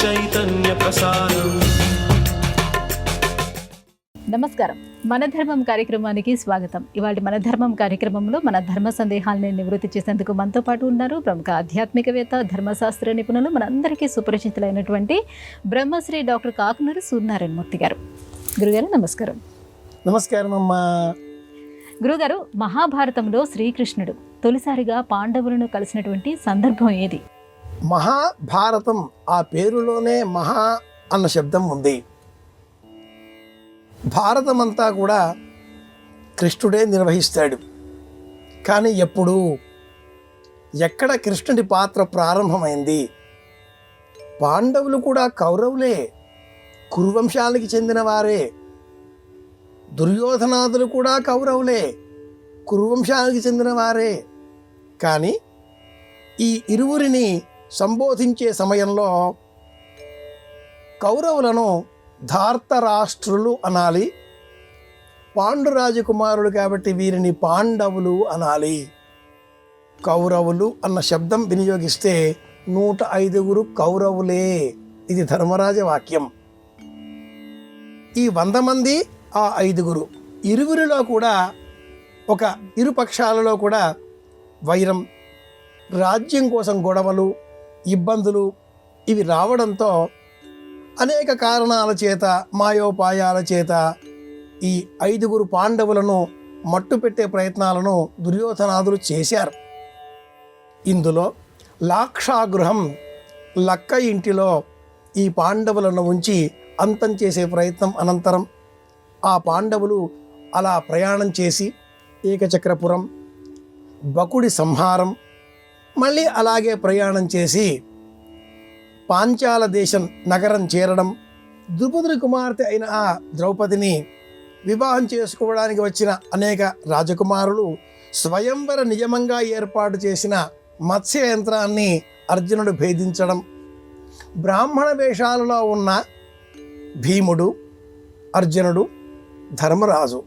చైతన్య ప్రసారం. నమస్కారం. మన ధర్మం కార్యక్రమానికి స్వాగతం. ఇవాళ మన ధర్మం కార్యక్రమంలో మన ధర్మ సందేహాలని నివృత్తి చేసేందుకు మనతో పాటు ఉన్నారు ప్రముఖ ఆధ్యాత్మికవేత్త, ధర్మశాస్త్ర నిపుణులు, మనందరికీ సుపరిచితులైనటువంటి బ్రహ్మశ్రీ డాక్టర్ కాకునూరి సూర్యనారాయణ మూర్తి గారు. గురుగారు నమస్కారం. నమస్కారం అమ్మా. గురుగారు, మహాభారతంలో శ్రీకృష్ణుడు తొలిసారిగా పాండవులను కలిసినటువంటి సందర్భం ఏది? మహాభారతం ఆ పేరులోనే మహా అన్న శబ్దం ఉంది. భారతమంతా కూడా కృష్ణుడే నిర్వహిస్తాడు. కానీ ఎప్పుడు ఎక్కడ కృష్ణుడి పాత్ర ప్రారంభమైంది? పాండవులు కూడా కౌరవులే, కురువంశాలకి చెందిన వారే. దుర్యోధనాదులు కూడా కౌరవులే, కురువంశానికి చెందిన వారే. కానీ ఈ ఇరువురిని సంబోధించే సమయంలో కౌరవులను ధార్తరాష్ట్రులు అనాలి, పాండురాజకుమారులు కాబట్టి వీరిని పాండవులు అనాలి. కౌరవులు అన్న శబ్దం వినియోగిస్తే 105 కౌరవులే. ఇది ధర్మరాజ వాక్యం. ఈ 100 మంది ఆ 5. ఇరువురిలో కూడా ఇరు పక్షాలలో కూడా వైరం, రాజ్యం కోసం గొడవలు, ఇబ్బందులు ఇవి రావడంతో అనేక కారణాల చేత, మాయోపాయాల చేత ఈ 5 పాండవులను మట్టుపెట్టే ప్రయత్నాలను దుర్యోధనాదులు చేశారు. ఇందులో లాక్షాగృహం, లక్క ఇంటిలో ఈ పాండవులను ఉంచి అంతం చేసే ప్రయత్నం అనంతరం ఆ పాండవులు అలా ప్రయాణం చేసి ఏకచక్రపురం, బకుడి సంహారం, మళ్ళీ అలాగే ప్రయాణం చేసి పాంచాల దేశం నగరం చేరడం, ద్రుపదుడి కుమార్తె అయిన ఆ ద్రౌపదిని వివాహం చేసుకోవడానికి వచ్చిన అనేక రాజకుమారులు స్వయంవర నియమంగా ఏర్పాటు చేసిన మత్స్య యంత్రాన్ని అర్జునుడు భేదించడం, బ్రాహ్మణ వేషాలలో ఉన్న భీముడు, అర్జునుడు, ధర్మరాజు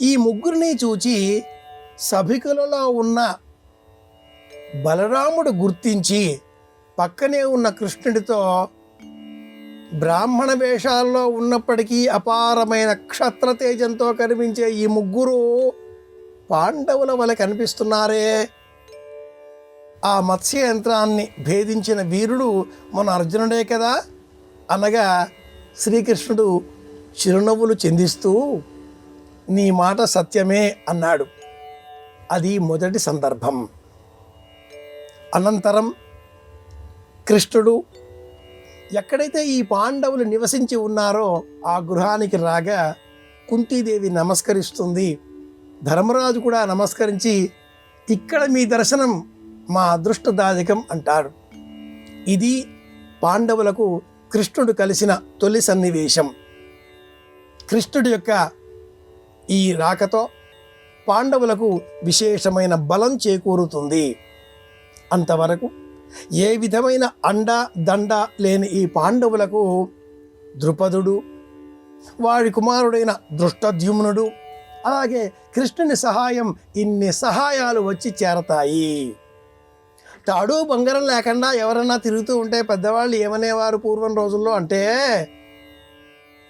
ఈ ముగ్గురిని చూచి సభికులలో ఉన్న బలరాముడు గుర్తించి పక్కనే ఉన్న కృష్ణుడితో, బ్రాహ్మణ వేషాల్లో ఉన్నప్పటికీ అపారమైన క్షత్ర తేజంతో కనిపించే ఈ ముగ్గురు పాండవుల వలె కనిపిస్తున్నారే, ఆ మత్స్య యంత్రాన్ని భేదించిన వీరుడు మన అర్జునుడే కదా అనగా శ్రీకృష్ణుడు చిరునవ్వులు చిందిస్తూ నీ మాట సత్యమే అన్నాడు. అది మొదటి సందర్భం. అనంతరం కృష్ణుడు ఎక్కడైతే ఈ పాండవులు నివసించి ఉన్నారో ఆ గృహానికి రాగా కుంతీదేవి నమస్కరిస్తుంది. ధర్మరాజు కూడా నమస్కరించి ఇక్కడ మీ దర్శనం మా అదృష్టదాయకం అంటాడు. ఇది పాండవులకు కృష్ణుడు కలిసిన తొలి సన్నివేశం. కృష్ణుడి యొక్క ఈ రాకతో పాండవులకు విశేషమైన బలం చేకూరుతుంది. అంతవరకు ఏ విధమైన అండ దండ లేని ఈ పాండవులకు ద్రుపదుడు, వారి కుమారుడైన దృష్టద్యుమ్నుడు, అలాగే కృష్ణుని సహాయం, ఇన్ని సహాయాలు వచ్చి చేరతాయి. తాడు బంగారం లేకుండా ఎవరన్నా తిరుగుతూ ఉంటే పెద్దవాళ్ళు ఏమనేవారు పూర్వం రోజుల్లో అంటే,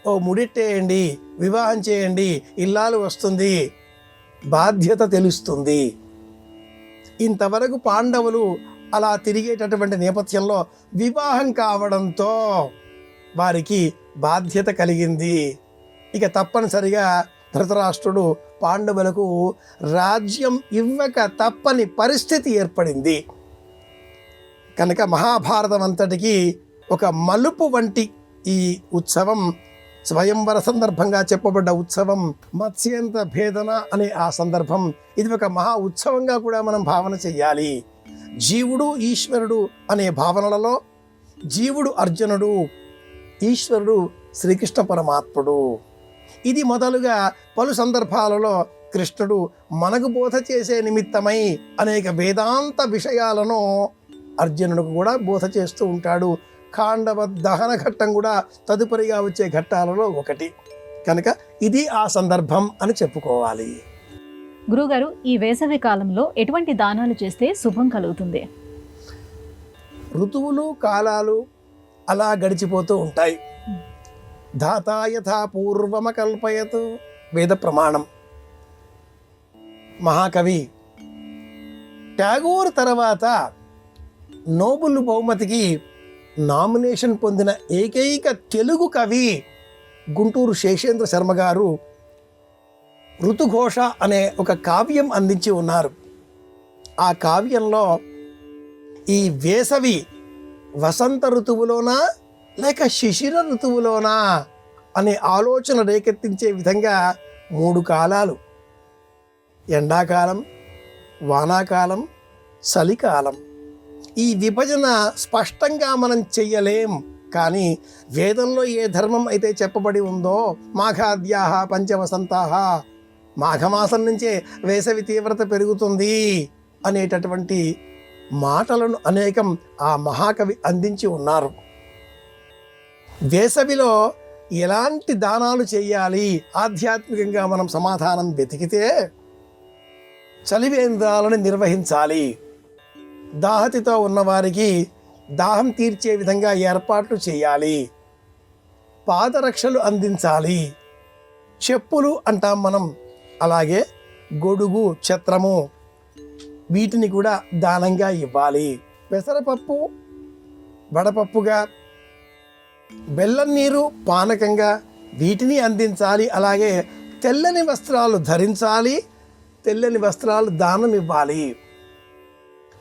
ఓ ముడిట్టేయండి, వివాహం చేయండి, ఇల్లాలు వస్తుంది, బాధ్యత తెలుస్తుంది. ఇంతవరకు పాండవులు అలా తిరిగేటటువంటి నేపథ్యంలో వివాహం కావడంతో వారికి బాధ్యత కలిగింది. ఇక తప్పనిసరిగా ధృతరాష్ట్రుడు పాండవులకు రాజ్యం ఇవ్వక తప్పని పరిస్థితి ఏర్పడింది. కనుక మహాభారతం అంతటికి ఒక మలుపు వంటి ఈ ఉత్సవం, స్వయంవర సందర్భంగా చెప్పబడ్డ ఉత్సవం, మత్స్యంత భేదన అనే ఆ సందర్భం, ఇది ఒక మహా ఉత్సవంగా కూడా మనం భావన చెయ్యాలి. జీవుడు ఈశ్వరుడు అనే భావనలలో జీవుడు అర్జునుడు, ఈశ్వరుడు శ్రీకృష్ణ పరమాత్ముడు. ఇది మొదలుగా పలు సందర్భాలలో కృష్ణుడు మనకు బోధ చేసే నిమిత్తమై అనేక వేదాంత విషయాలను అర్జునుడికి కూడా బోధ చేస్తూ ఉంటాడు. ఖాండవ దహన ఘట్టం కూడా తదుపరిగా వచ్చే ఘట్టాలలో ఒకటి. కనుక ఇది ఆ సందర్భం అని చెప్పుకోవాలి. గురుగారు, ఈ వేసవి కాలంలో ఎటువంటి దానాలు చేస్తే శుభం కలుగుతుంది? ఋతువులు, కాలాలు, అలా గడిచిపోతూ ఉంటాయి. ధాతా యథా పూర్వమకల్పయతు వేద ప్రమాణం. మహాకవి ట్యాగోర్ తర్వాత నోబెల్ బహుమతికి నామినేషన్ పొందిన ఏకైక తెలుగు కవి గుంటూరు శేషేంద్ర శర్మ గారు ఋతుఘోష అనే ఒక కావ్యం అందించి ఉన్నారు. ఆ కావ్యంలో ఈ వేసవి వసంత ఋతువులోనా లేక శిశిర ఋతువులోనా అనే ఆలోచన రేకెత్తించే విధంగా 3 కాలాలు, ఎండాకాలం, వానాకాలం, చలికాలం, ఈ విభజన స్పష్టంగా మనం చెయ్యలేం. కానీ వేదంలో ఏ ధర్మం అయితే చెప్పబడి ఉందో మాఘాద్యాహ పంచవసంతాహ, మాఘమాసం నుంచే వేసవి తీవ్రత పెరుగుతుంది అనేటటువంటి మాటలను అనేకం ఆ మహాకవి అందించి ఉన్నారు. వేసవిలో ఎలాంటి దానాలు చేయాలి, ఆధ్యాత్మికంగా మనం సమాధానం వెతికితే చలివేంద్రాలను నిర్వహించాలి, దాహతితో ఉన్నవారికి దాహం తీర్చే విధంగా ఏర్పాట్లు చేయాలి, పాదరక్షలు అందించాలి, చెప్పులు అంటాం మనం, అలాగే గొడుగు, ఛత్రము, వీటిని కూడా దానంగా ఇవ్వాలి. పెసరపప్పు వడపప్పుగా, బెల్లం నీరు పానకంగా వీటిని అందించాలి. అలాగే తెల్లని వస్త్రాలు ధరించాలి, తెల్లని వస్త్రాలు దానం ఇవ్వాలి.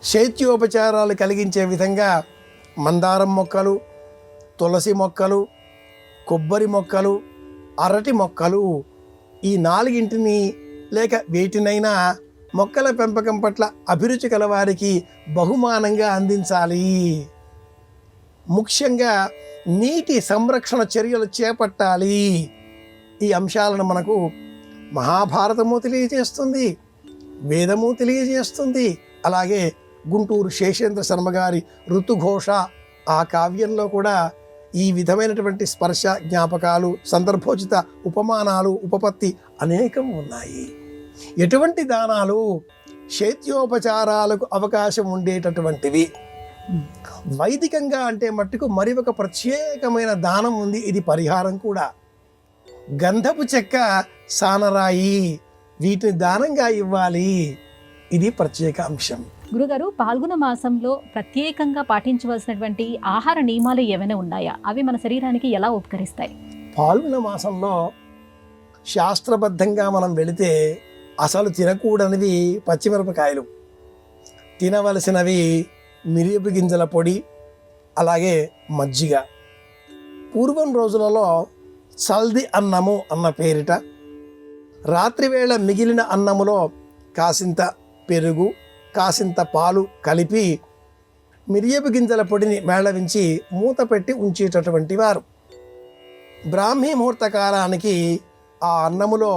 శైత్యోపచారాలు కలిగించే విధంగా మందారం మొక్కలు, తులసి మొక్కలు, కొబ్బరి మొక్కలు, అరటి మొక్కలు, ఈ 4 లేక వేటినైనా మొక్కల పెంపకం పట్ల అభిరుచి కలవారికి బహుమానంగా అందించాలి. ముఖ్యంగా నీటి సంరక్షణ చర్యలు చేపట్టాలి. ఈ అంశాలను మనకు మహాభారతము తెలియజేస్తుంది, వేదము తెలియజేస్తుంది. అలాగే గుంటూరు శేషేంద్ర శర్మ గారి ఋతుఘోష ఆ కావ్యంలో కూడా ఈ విధమైనటువంటి స్పర్శ జ్ఞాపకాలు, సందర్భోచిత ఉపమానాలు, ఉపపత్తి అనేకం ఉన్నాయి. ఎటువంటి దానాలు శైత్యోపచారాలకు అవకాశం ఉండేటటువంటివి. వైదికంగా అంటే మట్టుకు మరి ఒక ప్రత్యేకమైన దానం ఉంది, ఇది పరిహారం కూడా. గంధపు చెక్క, సానరాయి, వీటిని దానంగా ఇవ్వాలి, ఇది ప్రత్యేక అంశం. గురుగారు, పాల్గొన మాసంలో ప్రత్యేకంగా పాటించవలసినటువంటి ఆహార నియమాలు ఏమైనా ఉన్నాయా? అవి మన శరీరానికి ఎలా ఉపకరిస్తాయి? పాల్గొన మాసంలో శాస్త్రబద్ధంగా మనం వెళితే అసలు తినకూడనివి పచ్చిమిరపకాయలు, తినవలసినవి మిరియపు గింజల పొడి, అలాగే మజ్జిగ. పూర్వం రోజులలో సల్ది అన్నము అన్న పేరిట రాత్రివేళ మిగిలిన అన్నములో కాసింత పెరుగు, కాసింత పాలు కలిపి మిరియపు గింజల పొడిని మేళవించి మూత పెట్టి ఉంచేటటువంటి వారు. బ్రాహ్మీ ముహూర్త కాలానికి ఆ అన్నములో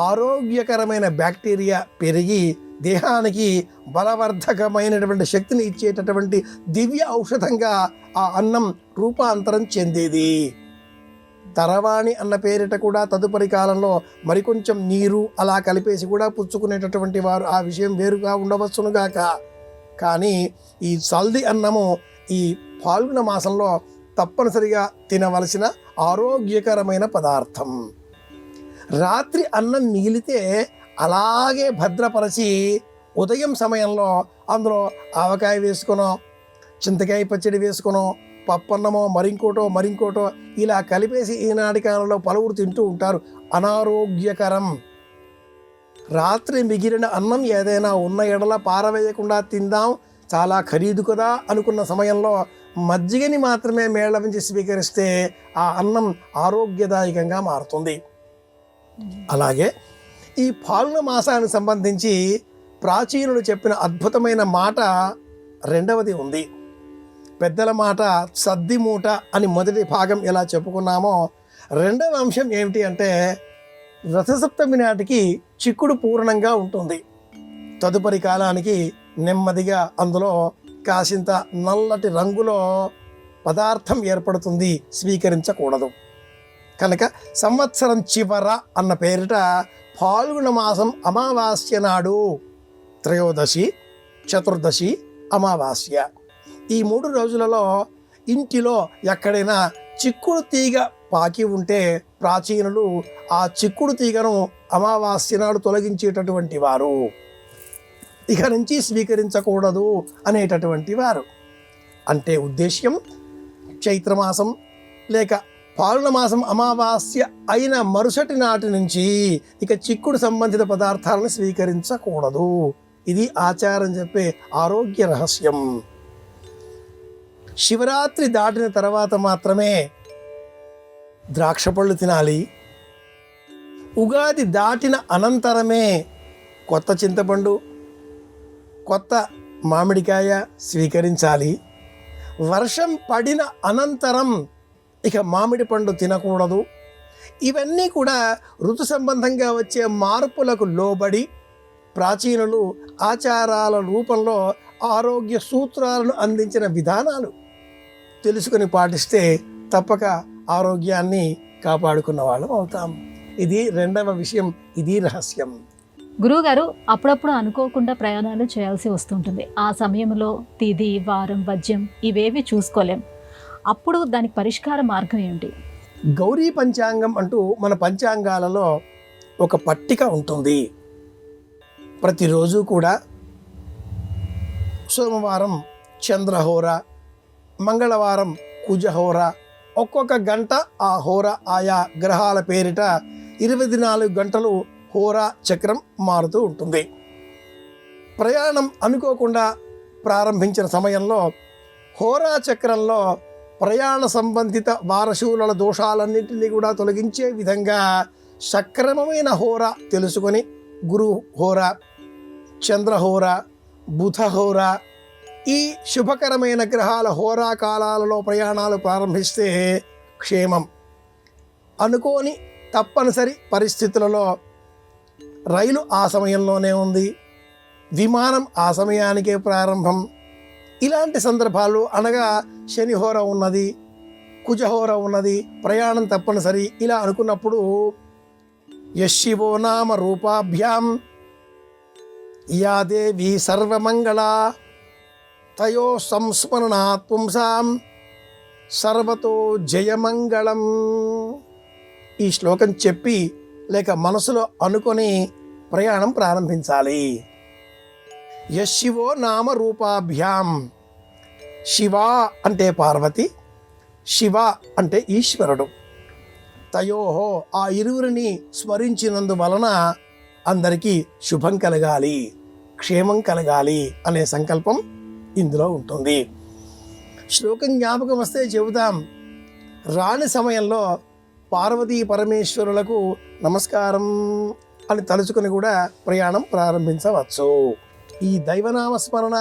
ఆరోగ్యకరమైన బ్యాక్టీరియా పెరిగి దేహానికి బలవర్ధకమైనటువంటి శక్తిని ఇచ్చేటటువంటి దివ్య ఔషధంగా ఆ అన్నం రూపాంతరం చెందేది. తరవాణి అన్న పేరిట కూడా తదుపరి కాలంలో మరికొంచెం నీరు అలా కలిపేసి కూడా పుచ్చుకునేటటువంటి వారు. ఆ విషయం వేరుగా ఉండవచ్చునుగాక. కానీ ఈ సల్ది అన్నము ఈ పాల్గొన మాసంలో తప్పనిసరిగా తినవలసిన ఆరోగ్యకరమైన పదార్థం. రాత్రి అన్నం మిగిలితే అలాగే భద్రపరచి ఉదయం సమయంలో అందులో ఆవకాయ వేసుకునో, చింతకాయ పచ్చడి వేసుకునో, పప్పన్నమో మరింకోటో ఇలా కలిపేసి ఈనాటి కాలంలో పలువురు తింటూ ఉంటారు. అనారోగ్యకరం. రాత్రి మిగిలిన అన్నం ఏదైనా ఉన్న ఎడల పారవేయకుండా తిందాం, చాలా ఖరీదు కదా అనుకున్న సమయంలో మజ్జిగని మాత్రమే మేళవించి స్వీకరిస్తే ఆ అన్నం ఆరోగ్యదాయకంగా మారుతుంది. అలాగే ఈ పాల్గొన మాసానికి సంబంధించి ప్రాచీనులు చెప్పిన అద్భుతమైన మాట రెండవది ఉంది. పెద్దల మాట సద్ది మూట అని మొదటి భాగం ఎలా చెప్పుకున్నామో, రెండవ అంశం ఏమిటి అంటే రథసప్తమి నాటికి చిక్కుడు పూర్ణంగా ఉంటుంది. తదుపరి కాలానికి నెమ్మదిగా అందులో కాసింత నల్లటి రంగులో పదార్థం ఏర్పడుతుంది, స్వీకరించకూడదు. కనుక సంవత్సరం చివర అన్న పేరిట పాల్గొన మాసం అమావాస్య నాడు, త్రయోదశి, చతుర్దశి, అమావాస్య, ఈ 3 రోజులలో ఇంటిలో ఎక్కడైనా చిక్కుడు తీగ పాకి ఉంటే ప్రాచీనులు ఆ చిక్కుడు తీగను అమావాస్య నాడు తొలగించేటటువంటి వారు, ఇక నుంచి స్వీకరించకూడదు అనేటటువంటి వారు. అంటే ఉద్దేశ్యం చైత్రమాసం లేక పాల్గొన మాసం అమావాస్య అయిన మరుసటి నాటి నుంచి ఇక చిక్కుడు సంబంధిత పదార్థాలను స్వీకరించకూడదు. ఇది ఆచారం చెప్పే ఆరోగ్య రహస్యం. శివరాత్రి దాటిన తర్వాత మాత్రమే ద్రాక్ష పళ్ళు తినాలి. ఉగాది దాటిన అనంతరమే కొత్త చింతపండు, కొత్త మామిడికాయ స్వీకరించాలి. వర్షం పడిన అనంతరం ఇక మామిడి పండు తినకూడదు. ఇవన్నీ కూడా ఋతు సంబంధంగా వచ్చే మార్పులకు లోబడి ప్రాచీనులు ఆచారాల రూపంలో ఆరోగ్య సూత్రాలను అందించిన విధానాలు తెలుసుకుని పాటిస్తే తప్పక ఆరోగ్యాన్ని కాపాడుకున్న వాళ్ళం అవుతాం. ఇది రెండవ విషయం, ఇది రహస్యం. గురువుగారు, అప్పుడప్పుడు అనుకోకుండా ప్రయాణాలు చేయాల్సి వస్తుంటుంది. ఆ సమయంలో తిథి, వారం, వజ్యం ఇవేవి చూసుకోలేం. అప్పుడు దానికి పరిష్కార మార్గం ఏమిటి? గౌరీ పంచాంగం అంటూ మన పంచాంగాలలో ఒక పట్టిక ఉంటుంది. ప్రతిరోజు కూడా సోమవారం చంద్రహోర, మంగళవారం కుజహోర, ఒక్కొక్క గంట ఆ హోర ఆయా గ్రహాల పేరిట 24 గంటలు హోరా చక్రం మారుతూ ఉంటుంది. ప్రయాణం అనుకోకుండా ప్రారంభించిన సమయంలో హోరా చక్రంలో ప్రయాణ సంబంధిత వారశూల దోషాలన్నింటినీ కూడా తొలగించే విధంగా సక్రమమైన హోర తెలుసుకొని గురు హోర, చంద్రహోర, బుధహోర ఈ శుభకరమైన గ్రహాల హోరా కాలాలలో ప్రయాణాలు ప్రారంభిస్తే క్షేమం. అనుకోని తప్పనిసరి పరిస్థితులలో రైలు ఆ సమయంలోనే ఉంది, విమానం ఆ సమయానికే ప్రారంభం. ఇలాంటి సందర్భాలు అనగా శనిహోర ఉన్నది, కుజహోర ఉన్నది, ప్రయాణం తప్పనిసరి ఇలా అనుకున్నప్పుడు యశివో నామ రూపాభ్యాం యా దేవి సర్వమంగళ తయో సంస్మరణాత్ పుంసాం సర్వతో జయమంగళం. ఈ శ్లోకం చెప్పి లేక మనసులో అనుకొని ప్రయాణం ప్రారంభించాలి. యశివో నామ రూపాభ్యాం, శివ అంటే పార్వతి, శివ అంటే ఈశ్వరుడు. తయోహో ఆ ఇరువురిని స్మరించినందువలన అందరికీ శుభం కలగాలి, క్షేమం కలగాలి అనే సంకల్పం ఇందులో ఉంటుంది. శ్లోకం జ్ఞాపకం వస్తే చెబుతాం. రాని సమయంలో పార్వతీ పరమేశ్వరులకు నమస్కారం అని తలుచుకుని కూడా ప్రయాణం ప్రారంభించవచ్చు. ఈ దైవనామ స్మరణ,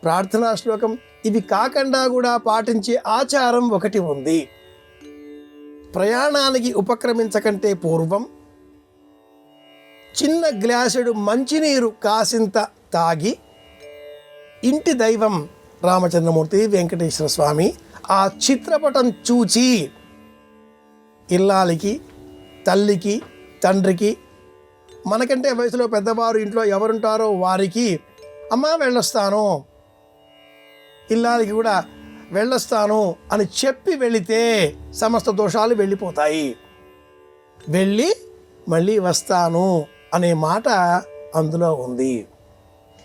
ప్రార్థనా శ్లోకం ఇవి కాకుండా కూడా పాటించే ఆచారం ఒకటి ఉంది. ప్రయాణానికి ఉపక్రమించకంటే పూర్వం చిన్న గ్లాసుడు మంచినీరు కాసింత తాగి ఇంటి దైవం రామచంద్రమూర్తి, వెంకటేశ్వర స్వామి ఆ చిత్రపటం చూచి ఇల్లాలికి, తల్లికి, తండ్రికి, మనకంటే వయసులో పెద్దవారు ఇంట్లో ఎవరుంటారో వారికి అమ్మా వెళ్ళొస్తాను, ఇల్లాలికి కూడా వెళ్ళొస్తాను అని చెప్పి వెళితే సమస్త దోషాలు వెళ్ళిపోతాయి. వెళ్ళి మళ్ళీ వస్తాను అనే మాట అందులో ఉంది.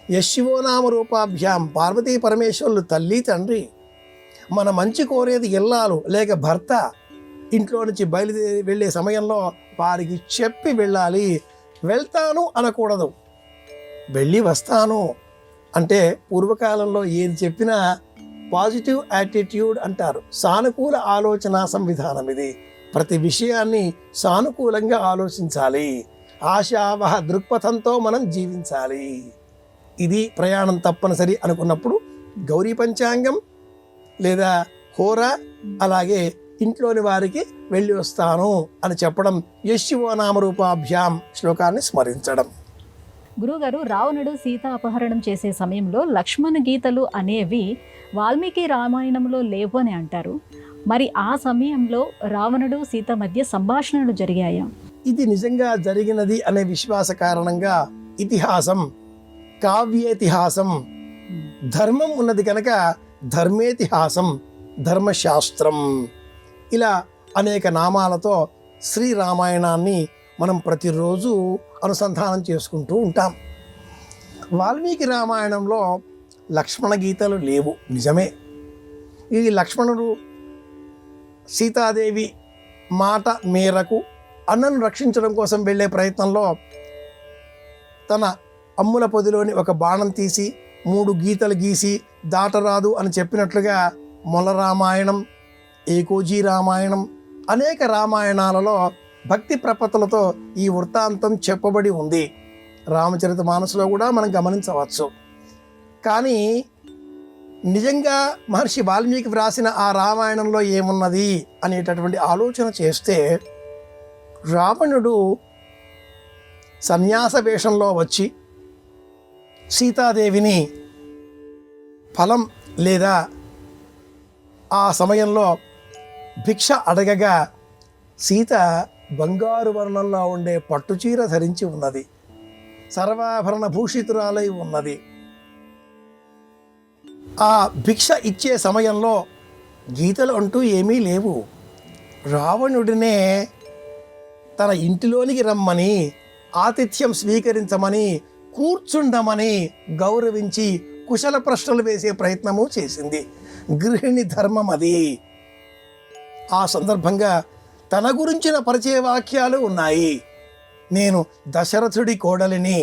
యశివోనామ రూపాభ్యాం, పార్వతీ పరమేశ్వరులు తల్లి తండ్రి. మన మంచి కోరేది ఇల్లాలు లేక భర్త ఇంట్లో నుంచి బయలుదేరి వెళ్ళే సమయంలో వారికి చెప్పి వెళ్ళాలి. వెళ్తాను అనకూడదు, వెళ్ళి వస్తాను అంటే పూర్వకాలంలో ఏది చెప్పినా పాజిటివ్ యాటిట్యూడ్ అంటారు. సానుకూల ఆలోచన సంవిధానం ఇది. ప్రతి విషయాన్ని సానుకూలంగా ఆలోచించాలి. ఆశావహ దృక్పథంతో మనం జీవించాలి. ఇది ప్రయాణం తప్పనిసరి అనుకున్నప్పుడు గౌరీ పంచాంగం లేదా హోర, అలాగే ఇంట్లోని వారికి వెళ్ళి వస్తాను అని చెప్పడం, యశివో నామరూపాభ్యాం శ్లోకాన్ని స్మరించడం. గురువుగారు, రావణుడు సీత అపహరణం చేసే సమయంలో లక్ష్మణ గీతలు అనేవి వాల్మీకి రామాయణంలో లేవు అని అంటారు. మరి ఆ సమయంలో రావణుడు సీత మధ్య సంభాషణలు జరిగాయా? ఇది నిజంగా జరిగినది అనే విశ్వాస కారణంగా ఇతిహాసం, కావ్యేతిహాసం, ధర్మం ఉన్నది కనుక ధర్మేతిహాసం, ధర్మశాస్త్రం, ఇలా అనేక నామాలతో శ్రీరామాయణాన్ని మనం ప్రతిరోజు అనుసంధానం చేసుకుంటూ ఉంటాం. వాల్మీకి రామాయణంలో లక్ష్మణ గీతలు లేవు, నిజమే. ఈ లక్ష్మణుడు సీతాదేవి మాట మేరకు అన్నను రక్షించడం కోసం వెళ్ళే ప్రయత్నంలో తన అమ్ముల పొదిలోని ఒక బాణం తీసి 3 గీతలు గీసి దాటరాదు అని చెప్పినట్లుగా మొల రామాయణం, ఏకోజీ రామాయణం, అనేక రామాయణాలలో భక్తి ప్రపత్తులతో ఈ వృత్తాంతం చెప్పబడి ఉంది. రామచరిత మానసులో కూడా మనం గమనించవచ్చు. కానీ నిజంగా మహర్షి వాల్మీకి వ్రాసిన ఆ రామాయణంలో ఏమున్నది అనేటటువంటి ఆలోచన చేస్తే, రావణుడు సన్యాస వేషంలో వచ్చి సీతాదేవిని ఫలం లేదా ఆ సమయంలో భిక్ష అడగగా సీత బంగారు వర్ణంలో ఉండే పట్టుచీర ధరించి ఉన్నది, సర్వాభరణ భూషితురాలై ఉన్నది. ఆ భిక్ష ఇచ్చే సమయంలో గీతలు అంటూ ఏమీ లేవు. రావణుడినే తన ఇంటిలోనికి రమ్మని, ఆతిథ్యం స్వీకరించమని, కూర్చుండమని గౌరవించి కుశల ప్రశ్నలు వేసే ప్రయత్నము చేసింది. గృహిణి ధర్మం అది. ఆ సందర్భంగా తన గురించిన పరిచయ వాక్యాలు ఉన్నాయి. నేను దశరథుడి కోడలిని,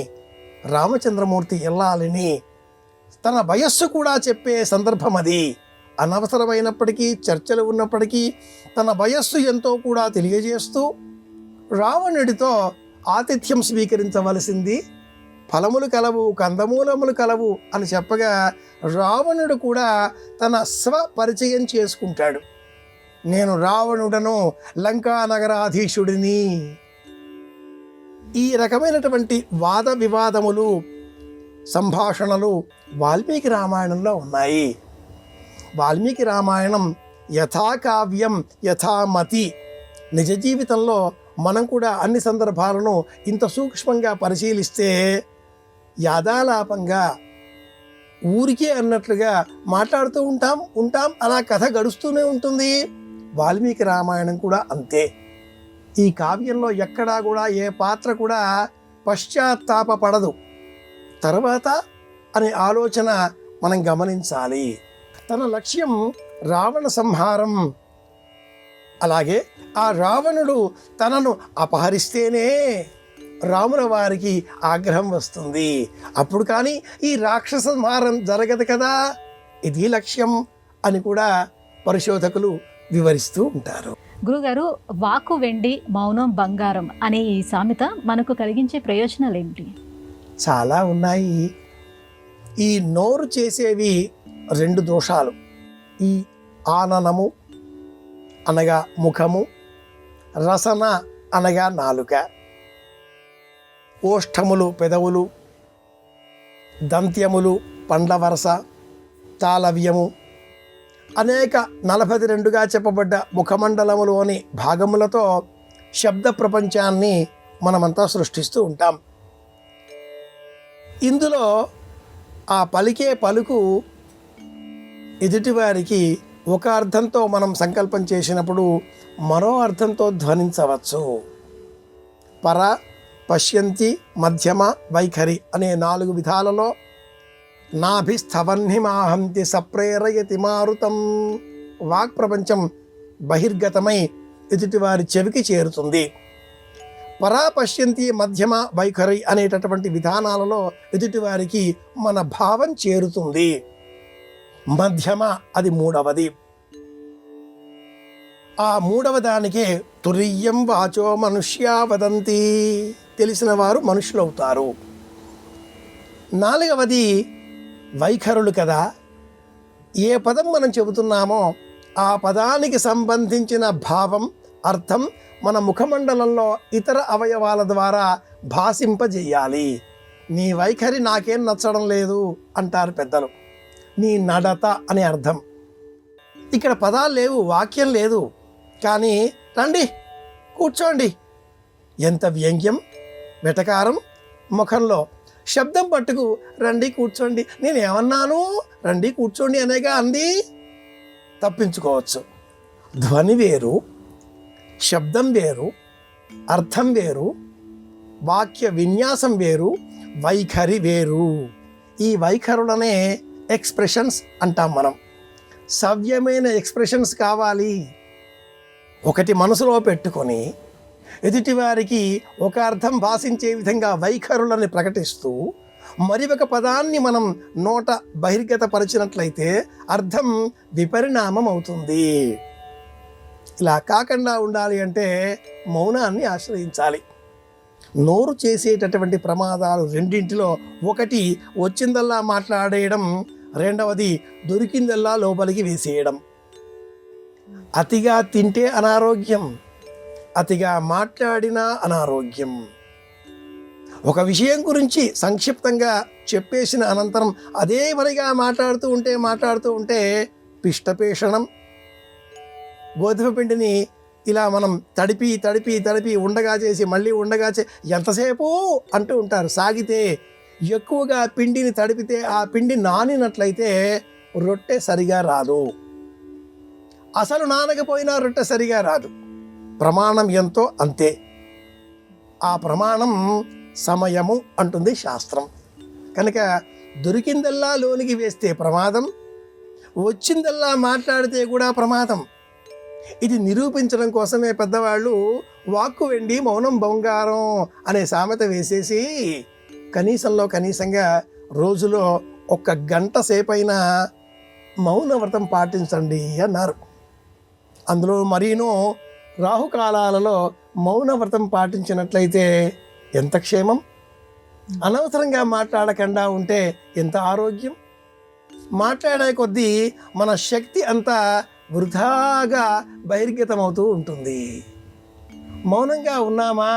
రామచంద్రమూర్తి ఇల్లాలిని, తన వయస్సు కూడా చెప్పే సందర్భం అది. అనవసరమైనప్పటికీ, చర్చలు ఉన్నప్పటికీ తన వయస్సు ఎంతో కూడా తెలియజేస్తూ రావణుడితో ఆతిథ్యం స్వీకరించవలసింది, ఫలములు కలవు, కందమూలములు కలవు అని చెప్పగా రావణుడు కూడా తన స్వపరిచయం చేసుకుంటాడు. నేను రావణుడను, లంకా నగరాధీశుడిని. ఈ రకమైనటువంటి వాద వివాదములు, సంభాషణలు వాల్మీకి రామాయణంలో ఉన్నాయి. వాల్మీకి రామాయణం యథాకావ్యం యథామతి. నిజ జీవితంలో మనం కూడా అన్ని సందర్భాలను ఇంత సూక్ష్మంగా పరిశీలిస్తే యాదాలాపంగా ఊరికే అన్నట్లుగా మాట్లాడుతూ ఉంటాం అలా కథ గడుస్తూనే ఉంటుంది. వాల్మీకి రామాయణం కూడా అంతే. ఈ కావ్యంలో ఎక్కడా కూడా ఏ పాత్ర కూడా పశ్చాత్తాపపడదు. తర్వాత అనే ఆలోచన మనం గమనించాలి. తన లక్ష్యం రావణ సంహారం. అలాగే ఆ రావణుడు తనను అపహరిస్తేనే రాముల వారికి ఆగ్రహం వస్తుంది. అప్పుడు కానీ ఈ రాక్షస సంహారం జరగదు కదా, ఇది లక్ష్యం అని కూడా పరిశోధకులు వివరిస్తూ ఉంటారు. గురుగారు, వాకు వెండి మౌనం బంగారం అనే ఈ సామెత మనకు కలిగించే ప్రయోజనాలు ఏమిటి? చాలా ఉన్నాయి. ఈ నోరు చేసేవి 2 దోషాలు. ఈ ఆననము అనగా ముఖము, రసన అనగా నాలుక, ఓష్ఠములు పెదవులు, దంత్యములు పండ్ల వరస, తాళవ్యము, అనేక 42గా చెప్పబడ్డ ముఖమండలములోని భాగములతో శబ్ద ప్రపంచాన్ని మనమంతా సృష్టిస్తూ ఉంటాం. ఇందులో ఆ పలికే పలుకు ఎదుటివారికి ఒక అర్థంతో మనం సంకల్పం చేసినప్పుడు మరో అర్థంతో ధ్వనించవచ్చు. పర, పశ్యంతి, మధ్యమ, వైఖరి అనే 4 విధాలలో నాభిస్థవన్హిమాహంతి సప్రేరయతి మారుతం. వాక్ ప్రపంచం బహిర్గతమై ఎదుటివారి చెవికి చేరుతుంది. పరా, పశ్యంతి, మధ్యమ, వైఖరి అనేటటువంటి విధానాలలో ఎదుటివారికి మన భావం చేరుతుంది. మధ్యమ అది 3వది. ఆ 3వ దానికే తురీయం వాచో మనుష్యా వదంతి. తెలిసిన వారు మనుషులవుతారు. 4వది వైఖరులు కదా. ఏ పదం మనం చెబుతున్నామో ఆ పదానికి సంబంధించిన భావం, అర్థం మన ముఖమండలంలో ఇతర అవయవాల ద్వారా భాషింపజేయాలి. నీ వైఖరి నాకేం నచ్చడం లేదు అంటారు పెద్దలు. నీ నడత అనే అర్థం. ఇక్కడ పదాలు లేవు, వాక్యం లేదు, కానీ రండి కూర్చోండి, ఎంత వ్యంగ్యం, వెటకారం ముఖంలో. శబ్దం పట్టుకు రండి కూర్చోండి, నేను ఏమన్నాను, రండి కూర్చోండి అనేగా అంది. తప్పించుకోవచ్చు. ధ్వని వేరు, శబ్దం వేరు, అర్థం వేరు, వాక్య విన్యాసం వేరు, వైఖరి వేరు. ఈ వైఖరులనే ఎక్స్ప్రెషన్స్ అంటాం మనం. సవ్యమైన ఎక్స్ప్రెషన్స్ కావాలి. ఒకటి మనసులో పెట్టుకొని ఎదుటివారికి ఒక అర్థం భాషించే విధంగా వైఖరులని ప్రకటిస్తూ మరి ఒక పదాన్ని మనం నోట బహిర్గతపరిచినట్లయితే అర్థం విపరిణామం అవుతుంది. ఇలా కాకుండా ఉండాలి అంటే మౌనాన్ని ఆశ్రయించాలి. నోరు చేసేటటువంటి ప్రమాదాలు రెండింటిలో ఒకటి వచ్చిందల్లా మాట్లాడేయడం, రెండవది దొరికిందల్లా లోపలికి వేసేయడం. అతిగా తింటే అనారోగ్యం, అతిగా మాట్లాడినా అనారోగ్యం. ఒక విషయం గురించి సంక్షిప్తంగా చెప్పేసిన అనంతరం అదే మరిగా మాట్లాడుతూ ఉంటే పిష్టపేషణం. గోధుమ పిండిని ఇలా మనం తడిపి ఉండగా చేసి మళ్ళీ ఉండగా ఎంతసేపు అంటూ ఉంటారు. సాగితే ఎక్కువగా పిండిని తడిపితే ఆ పిండి నానినట్లయితే రొట్టె సరిగా రాదు. అసలు నానకపోయినా రొట్టె సరిగా రాదు. ప్రమాణం ఎంతో అంతే. ఆ ప్రమాణం సమయము అంటుంది శాస్త్రం. కనుక దొరికిందల్లా లోనికి వేస్తే ప్రమాదం, వచ్చిందల్లా మాట్లాడితే కూడా ప్రమాదం. ఇది నిరూపించడం కోసమే పెద్దవాళ్ళు వాక్కు వెండి మౌనం బంగారం అనే సామెత వేసేసి కనీసంగా రోజులో 1 గంట సేపైనా మౌన వ్రతం పాటించండి అన్నారు. అందులో మరీనూ రాహుకాలాలలో మౌన వ్రతం పాటించినట్లయితే ఎంత క్షేమం. అనవసరంగా మాట్లాడకుండా ఉంటే ఎంత ఆరోగ్యం. మాట్లాడే కొద్దీ మన శక్తి అంతా వృధాగా బహిర్గతమవుతూ ఉంటుంది. మౌనంగా ఉన్నామా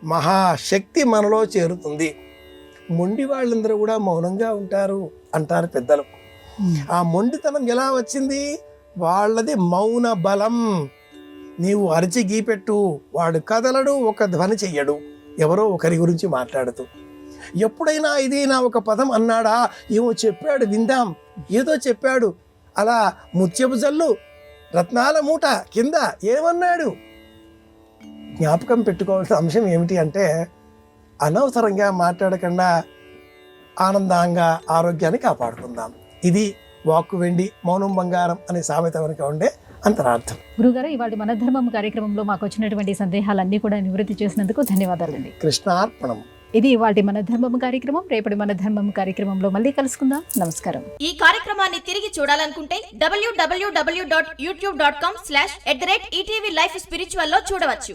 మహాశక్తి మనలో చేరుతుంది. మొండి వాళ్ళందరూ కూడా మౌనంగా ఉంటారు అంటారు పెద్దలు. ఆ మొండితనం ఎలా వచ్చింది? వాళ్ళది మౌన బలం. నీవు అరిచి గీపెట్టు, వాడు కదలడు, ఒక ధ్వని చెయ్యడు, ఎవరో ఒకరి గురించి మాట్లాడుతూ. ఎప్పుడైనా ఇదేనా ఒక పదం అన్నాడా, ఏమో చెప్పాడు విందాం, ఏదో చెప్పాడు, అలా ముత్యపు జల్లు రత్నాల మూట కింద ఏమన్నాడు. జ్ఞాపకం పెట్టుకోవాల్సిన అంశం ఏమిటి అంటే అనవసరంగా మాట్లాడకుండా ఆనందంగా ఆరోగ్యాన్ని కాపాడుకుందాం. ఇది వాక్కు వెండి మౌనం బంగారం అనే సామెత వెనుక ఉండే అంతరార్థం. గురుగారు, ఇవాళ మన ధర్మం కార్యక్రమంలో మాకు వచ్చినటువంటి సందేహాలన్నీ కూడా నివృత్తి చేసినందుకు ధన్యవాదాలండి. కృష్ణార్పణం. ఇది ఇవాళ మన ధర్మం కార్యక్రమం. రేపటి మన ధర్మం కార్యక్రమంలో మళ్ళీ కలుసుకుందాం. నమస్కారం. ఈ కార్యక్రమాన్ని తిరిగి చూడాలనుకుంటే www.youtube.com/ETV Life Spiritual లో చూడవచ్చు.